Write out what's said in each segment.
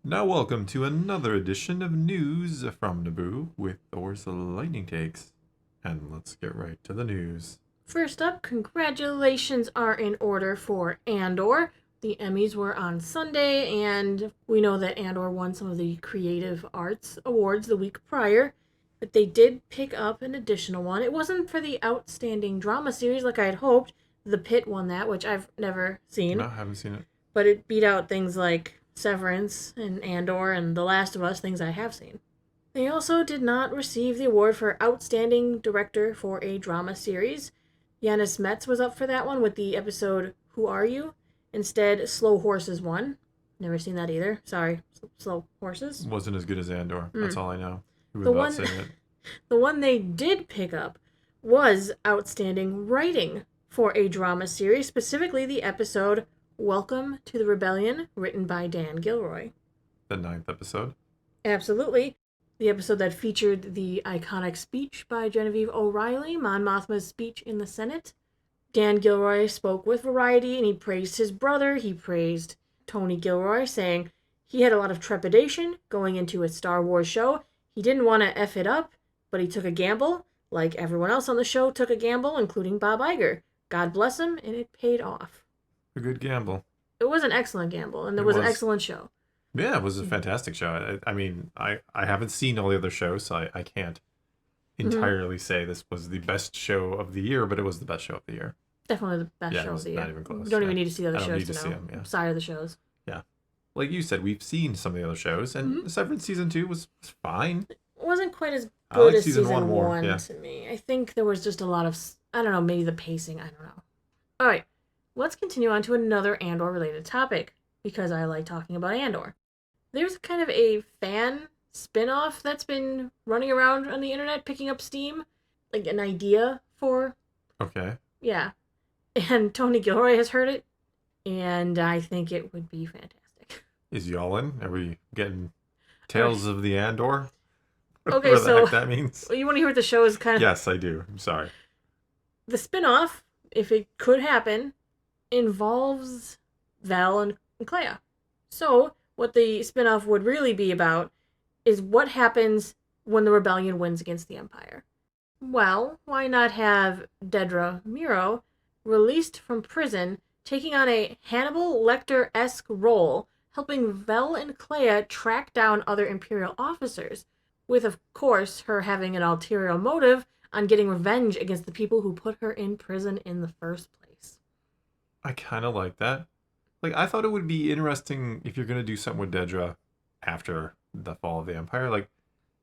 Now, welcome to another edition of News from Naboo with Thor's Lightning Takes. And let's get right to the news. First up, congratulations are in order for Andor. The Emmys were on Sunday, and we know that Andor won some of the Creative Arts Awards the week prior, but they did pick up an additional one. It wasn't for the Outstanding Drama Series like I had hoped. The Pit won that, which I've never seen. No, I haven't seen it. But it beat out things like Severance and Andor and The Last of Us, things I have seen. They also did not receive the award for Outstanding Director for a Drama Series. Yanis Metz was up for that one with the episode Who Are You? Instead, Slow Horses won. Never seen that either. Sorry, Slow Horses. Wasn't as good as Andor. That's all I know. The one they did pick up was Outstanding Writing for a Drama Series, specifically the episode Welcome to the Rebellion, written by Dan Gilroy. The 9th episode? Absolutely. The episode that featured the iconic speech by Genevieve O'Reilly, Mon Mothma's speech in the Senate. Dan Gilroy spoke with Variety, and he praised his brother. He praised Tony Gilroy, saying he had a lot of trepidation going into a Star Wars show. He didn't want to F it up, but he took a gamble, like everyone else on the show took a gamble, including Bob Iger. God bless him, and it paid off. A good gamble. It was an excellent gamble, and it was an excellent show. Yeah, it was a fantastic show. I mean, I haven't seen all the other shows, so I can't entirely say this was the best show of the year, but it was the best show of the year. Definitely the best show of the year. Not even close. You don't even need to see the other shows to know. See them, yeah. Side of the shows. Yeah. Like you said, we've seen some of the other shows, and Severance Season 2 was fine. It wasn't quite as good as season one yeah. to me. I think there was just a lot of, I don't know, maybe the pacing, I don't know. All right, let's continue on to another Andor-related topic, because I like talking about Andor. There's kind of a fan spinoff that's been running around on the internet, picking up steam, like an idea for... Okay. Yeah. And Tony Gilroy has heard it, and I think it would be fantastic. Is y'all in? Are we getting Tales of the Andor? Okay, Whatever the heck that means. You want to hear what the show is kind of... Yes, I do. I'm sorry. The spinoff, if it could happen, involves Val and Clea. So, what the spinoff would really be about is what happens when the rebellion wins against the Empire. Well, why not have Dedra Meero released from prison, taking on a Hannibal Lecter-esque role, helping Vel and Clea track down other Imperial officers, with, of course, her having an ulterior motive on getting revenge against the people who put her in prison in the first place. I kind of like that. Like, I thought it would be interesting if you're going to do something with Dedra after the fall of the Empire. Like,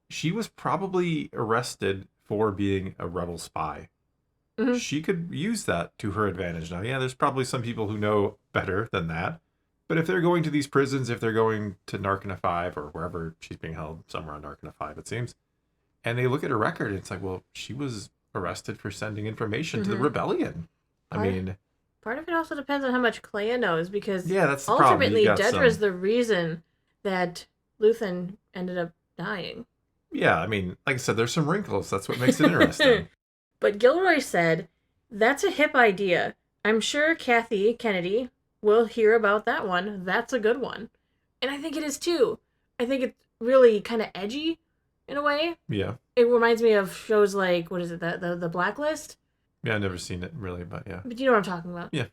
she was probably arrested for being a rebel spy. Mm-hmm. She could use that to her advantage. Now, yeah, there's probably some people who know better than that. But if they're going to these prisons, if they're going to Narkina 5 or wherever she's being held, somewhere on Narkina 5, it seems, and they look at her record, and it's like, well, she was arrested for sending information to the rebellion. Part of it also depends on how much Clea knows, because that's the ultimately Dedra is the reason that Luthen ended up dying. Yeah, I mean, like I said, there's some wrinkles. That's what makes it interesting. But Gilroy said, that's a hip idea. I'm sure Kathy Kennedy will hear about that one. That's a good one. And I think it is too. I think it's really kind of edgy in a way. Yeah. It reminds me of shows like, what is it, the Blacklist? Yeah, I've never seen it really, but yeah. But you know what I'm talking about. Yeah.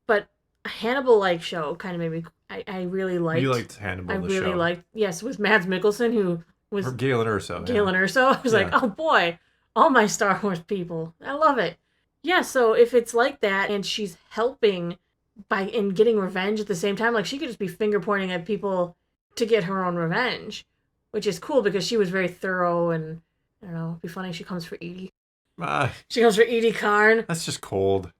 But a Hannibal-like show kind of made me, I really liked. You liked Hannibal, the show. I really liked, yes, with Mads Mikkelsen, who was... Or Galen Erso. Galen Erso. I was like, oh boy, all my Star Wars people. I love it. Yeah, so if it's like that, and she's helping in getting revenge at the same time, like she could just be finger pointing at people to get her own revenge, which is cool because she was very thorough, and I don't know, it'd be funny if she comes for Edie. She comes for Edie Karn. That's just cold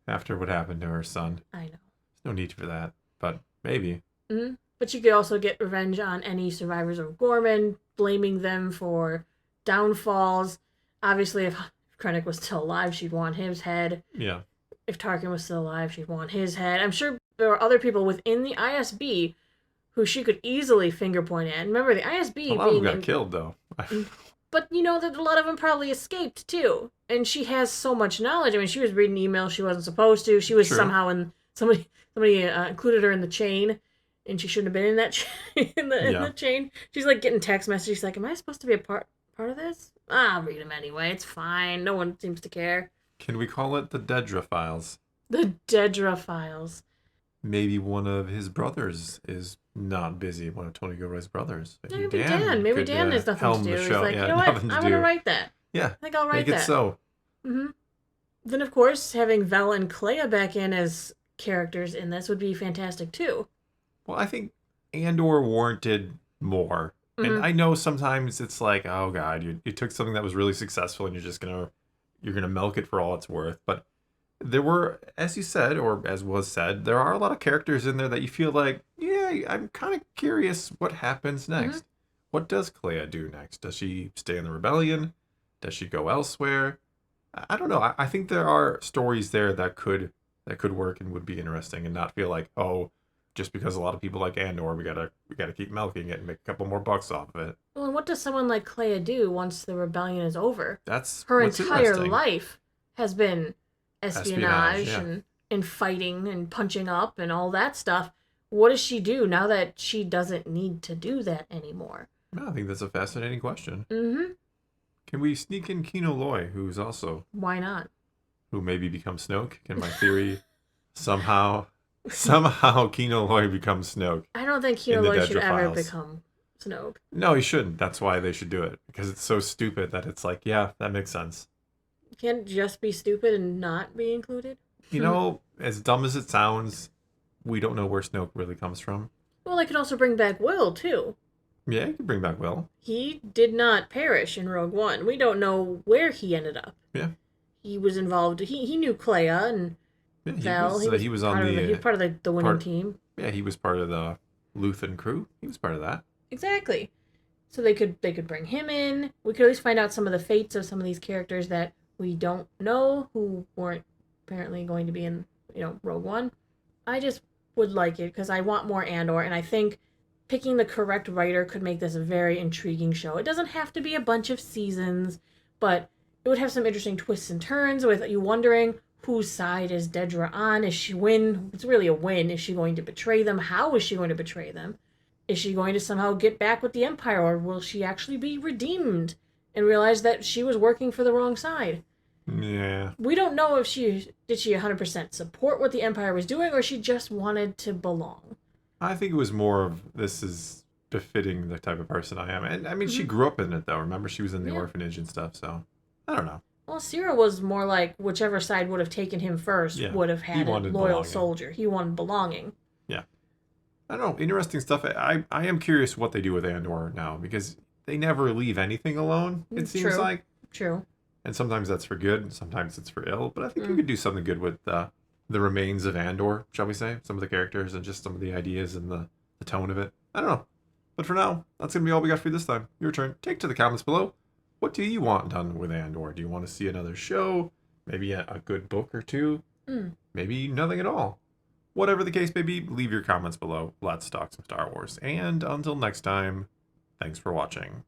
after what happened to her son. I know. There's no need for that, but maybe. Mm-hmm. But she could also get revenge on any survivors of Gorman, blaming them for downfalls. Obviously, if Krennic was still alive, she'd want his head. Yeah. If Tarkin was still alive, she'd want his head. I'm sure there are other people within the ISB who she could easily finger point at. Remember, the ISB... A lot of them got killed, though. But you know that a lot of them probably escaped, too. And she has so much knowledge. I mean, she was reading emails she wasn't supposed to. She was somehow in... Somebody included her in the chain. and she shouldn't have been in that in the Yeah. chain. She's like getting text messages. She's like, "Am I supposed to be a part of this? I'll read them anyway. It's fine. No one seems to care." Can we call it the Dedra Files? The Dedra Files. Maybe one of his brothers is not busy. One of Tony Gilroy's brothers. Maybe Dan. Maybe could, Dan has nothing to helm do. the He's show. like, Yeah, you know what? nothing to I want to do. write that. Yeah, I think I'll write make that. it so. Mm-hmm. Then, of course, having Vel and Clea back in as characters in this would be fantastic, too. Well, I think Andor warranted more. Mm-hmm. And I know sometimes it's like, oh god, you took something that was really successful and you're gonna milk it for all it's worth. But there were, as you said, or as was said, there are a lot of characters in there that you feel like, yeah, I'm kind of curious what happens next. Mm-hmm. What does Clea do next? Does she stay in the rebellion? Does she go elsewhere? I don't know. I think there are stories there that could work and would be interesting and not feel like, oh, just because a lot of people like Andor, we gotta keep milking it and make a couple more bucks off of it. Well, and what does someone like Clea do once the rebellion is over? That's Her what's entire interesting. life has been espionage yeah. and fighting and punching up and all that stuff. What does she do now that she doesn't need to do that anymore? I think that's a fascinating question. Mm-hmm. Can we sneak in Kino Loy, Why not? who maybe becomes Snoke? Can my theory somehow Kino Loy becomes Snoke? I don't think In the Kino Loy should Dedra ever Files. become Snoke. No, he shouldn't. That's why they should do it. Because it's so stupid that it's like, yeah, that makes sense. You can't just be stupid and not be included. You know, as dumb as it sounds, we don't know where Snoke really comes from. Well, I could also bring back Will, too. Yeah, you can bring back Will. He did not perish in Rogue One. We don't know where he ended up. Yeah. He was involved. He knew Clea and Yeah, Val. he was on he was part of the winning team. Yeah, he was part of the Luthen crew. He was part of that. Exactly. So they could bring him in. We could at least find out some of the fates of some of these characters that we don't know, who weren't apparently going to be in, Rogue One. I just would like it because I want more Andor, and I think picking the correct writer could make this a very intriguing show. It doesn't have to be a bunch of seasons, but it would have some interesting twists and turns with you wondering whose side is Dedra on. Is she win? It's really a win. Is she going to betray them? How is she going to betray them? Is she going to somehow get back with the Empire, or will she actually be redeemed and realize that she was working for the wrong side? Yeah. We don't know if she 100% support what the Empire was doing, or she just wanted to belong. I think it was more of this is befitting the type of person I am. And I mean, she grew up in it, though. Remember, she was in the orphanage and stuff, so I don't know. Well, Cyril was more like whichever side would have taken him first would have had a loyal belonging. soldier. He wanted belonging. Yeah. I don't know. Interesting stuff. I am curious what they do with Andor now, because they never leave anything alone, it seems like. True. And sometimes that's for good, and sometimes it's for ill. But I think you could do something good with the remains of Andor, shall we say? Some of the characters and just some of the ideas and the tone of it. I don't know. But for now, that's going to be all we got for you this time. Your turn. Take to the comments below. What do you want done with Andor? Do you want to see another show? Maybe a good book or two? Maybe nothing at all. Whatever the case may be, leave your comments below. Let's talk some Star Wars. And until next time, thanks for watching.